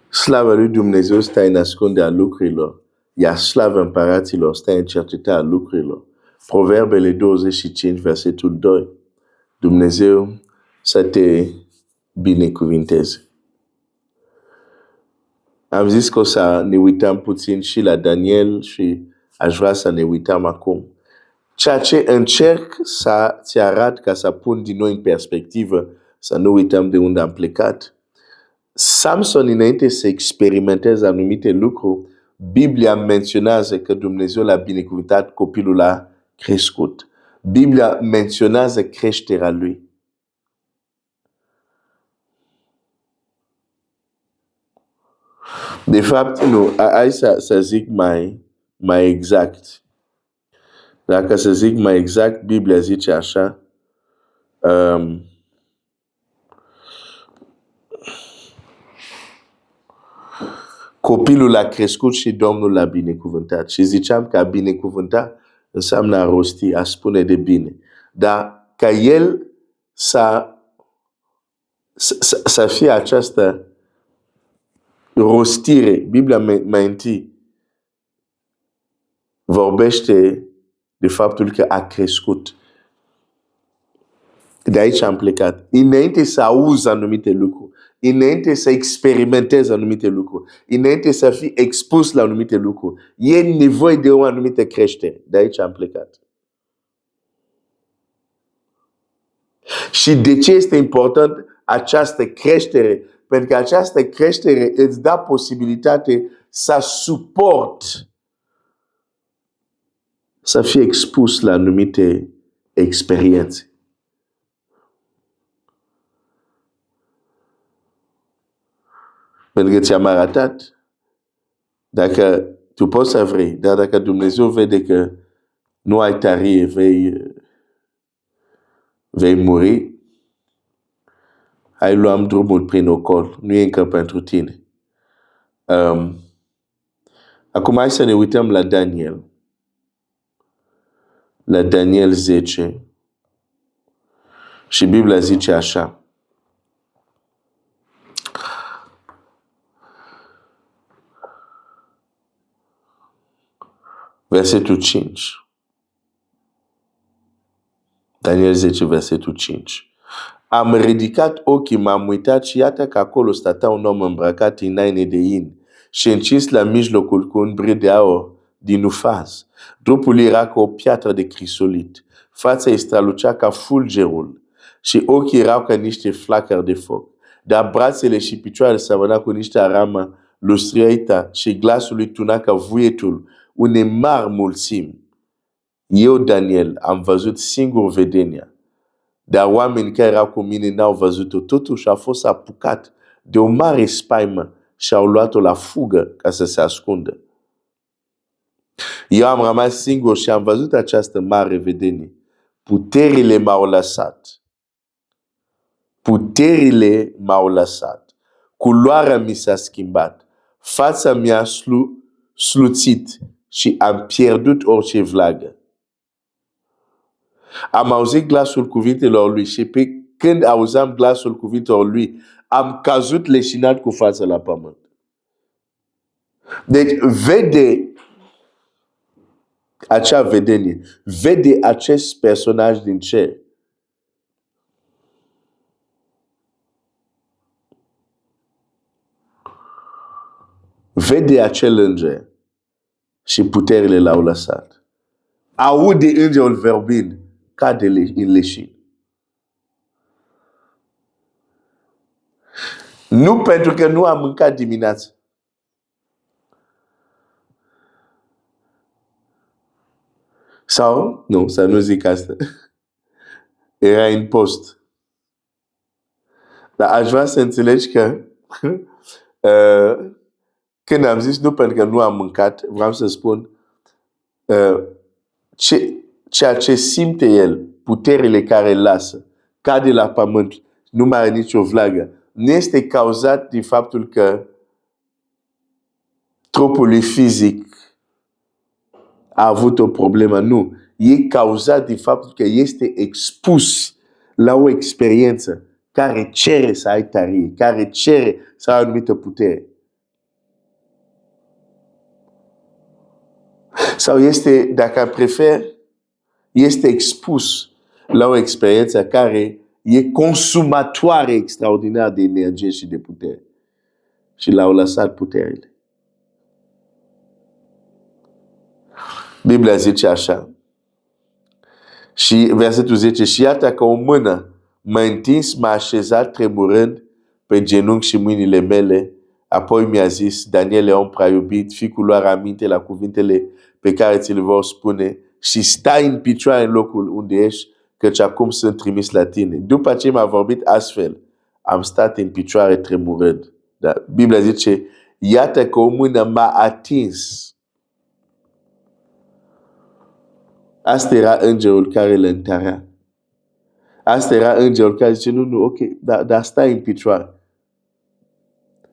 Slava lui Dumnezeu stă în ascunderea lucrurilor, iar slava împăraților stă în cercetarea lucrurilor. Proverbele 25, versetul 2. Dumnezeu să te binecuvinteze. Am zis că o să ne uităm puțin și la Daniel și aș vrea să ne uităm acum. Ceea ce încerc să-ți arăt ca să pun din nou în perspectivă, să nu uităm de unde am plecat. Samson, înainte să experimenteze anumite lucruri, Biblia menționează că Dumnezeu l-a binecuvântat, copilul l-a crescut. Biblia menționează creșterea lui. De fapt, nu, hai să zic mai exact. Dacă să zic mai exact, Biblia zice așa, copilul a crescut și Domnul l-a binecuvântat. Și ziceam că a binecuvânta înseamnă a rosti, a spune de bine. Dar ca el să fie această rostire, Biblia mai întâi vorbește de faptul că a crescut. De aici am plecat. Înainte să auzi anumite lucruri, înainte să experimentezi anumite lucruri, înainte să fii expus la anumite lucruri, e nevoie de o anumită creștere. De aici am plecat. Și de ce este important această creștere? Pentru că această creștere îți dă posibilitate să suport, să fii expus la anumite experiențe. Pentru că ți-am arătat, dacă tu poți să vrei, dar dacă Dumnezeu vede că nu ai tărie, vei muri, hai luăm drumul prin ocol, nu e încă pentru tine. Acum hai să ne uităm la Daniel. La Daniel 10. Și Biblia zice așa. Versetul 5. Daniel 10, versetul 5. Am ridicat ochii, m-am uitat și iată că acolo stătea un om îmbrăcat în haine de in și încins la mijlocul cu un brid de aur din ufaz. Trupul era ca o piatră de crisolit. Fața îi strălucea ca fulgerul și ochii erau ca niște flacări de foc. Dar brațele și picioarele semăna cu niște aramă lustruită și glasul lui tuna ca vuietul unei mari mulțimi. Eu, Daniel, am văzut singur vedenia, dar oamenii care erau cu mine n-au văzut-o. Totuși a fost apucat de o mare spaimă și au luat-o la fugă ca să se ascundă. Eu am rămas singur și am văzut această mare vedenie. Puterile m-au lăsat. Puterile m-au lăsat. Culoarea mi s-a schimbat. Fața mi-a sluțit și am pierdut orice vlagă. Am auzit glasul cuvintelor lui și pe când auzam glasul cuvintelor lui, am căzut leșinat cu fața la pământ. Deci vede acea vedenie, vede acest personaj din cer. Vede acel înger și puterile l-au lăsat. Aude îngerul vorbind, cade în leșin. Nu pentru că nu am mâncat dimineața. Sau, nu, să nu zic asta. Era în post. Dar aș vrea să înțelegi că când am zis nu pentru că nu am mâncat, vreau să spun ceea ce simte el, puterile care îl lasă, cade la pământ, nu mai are nicio vlagă, nu este cauzat de faptul că trupul lui fizic a avut o problemă, nu. E cauzat de faptul că este expus la o experiență care cere să ai tărie, care cere să ai o anumită putere. sau este, dacă prefer, este expus la o experiență care e consumatoare extraordinar de energie și de putere. Și l-au lăsat puterile. Biblia zice așa. Și versetul 10. Și iată că o mână m-a întins, m-a așezat tremurând pe genunchi și mâinile mele. Apoi mi-a zis: Daniele, om prea iubit, fii cu luarea aminte la cuvintele pe care ți le vor spune și stai în picioare în locul unde ești, căci acum sunt trimis la tine. După ce m-a vorbit astfel, am stat în picioare tremurând. Da? Biblia zice, iată că o mână m-a atins. Asta era îngerul care îl întărea. Asta era îngerul care zice, nu, ok, dar stai în picioare.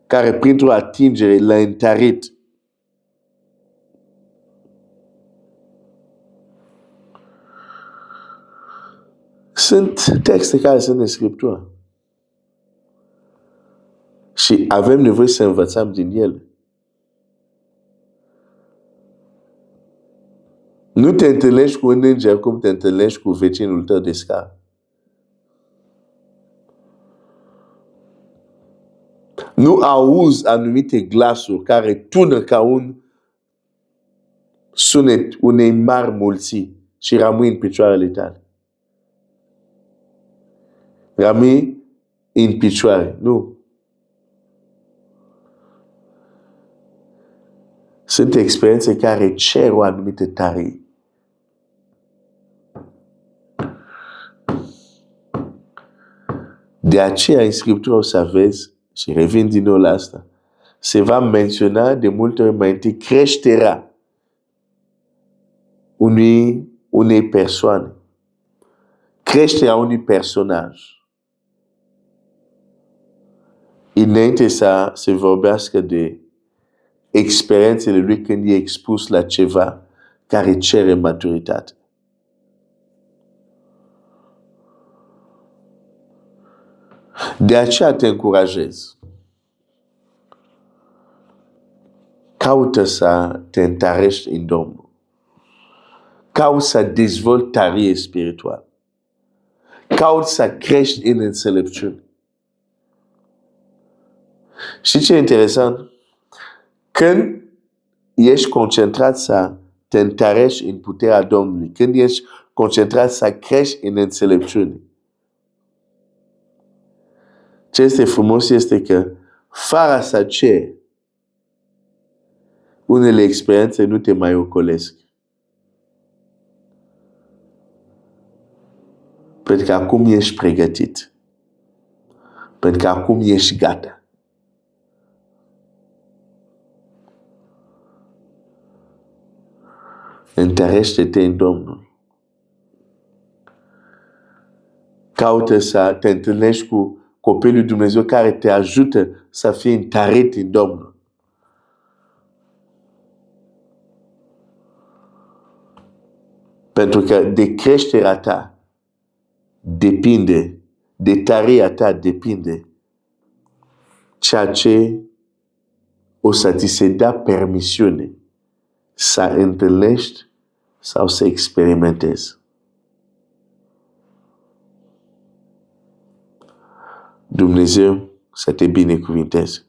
Care printr-o atingere l-a întărit. Sunt texte care sunt în Scriptură. Și avem nevoie să învățăm din ele. Nu te întâlnești cu un înger cum te întâlnești cu vecinul tău de scară. Nu auzi anumite glasuri care tună ca un sunet unei mari mulți și rămâi în picioarele tale. Rămâi în picioare. Nu. Sunt experiențe care cer o anumită tare. De aceea în Scriptură o să vezi, și revin din nou la asta, se va menționa de multe ori mai întâi creșterea unei persoane. Creșterea unui personaj. Înainte să se vorbească de experiențele lui când e expus la ceva care cere maturitate. De aceea te încurajez. Caută să te întărești în Domnul. Caută să dezvolți tărie spirituală. Caută să crești în înțelepciune. Și ce e interesant? Când ești concentrat să te întărești în puterea Domnului, când ești concentrat să crești în înțelepciune, ce este frumos este că, fără să ceri, unele experiențe nu te mai ocolesc. Pentru că acum ești pregătit. Pentru că acum ești gata. Întărește-te în Domnul. Caută să te întâlnești cu copilul lui Dumnezeu care te ajută să fii întărit în Domnul. Pentru că de creșterea ta depinde, de tăria ta depinde ceea ce o să ți se dea permisiune să întâlnești sau să experimentezi. Dumnezeu să te binecuvinteze.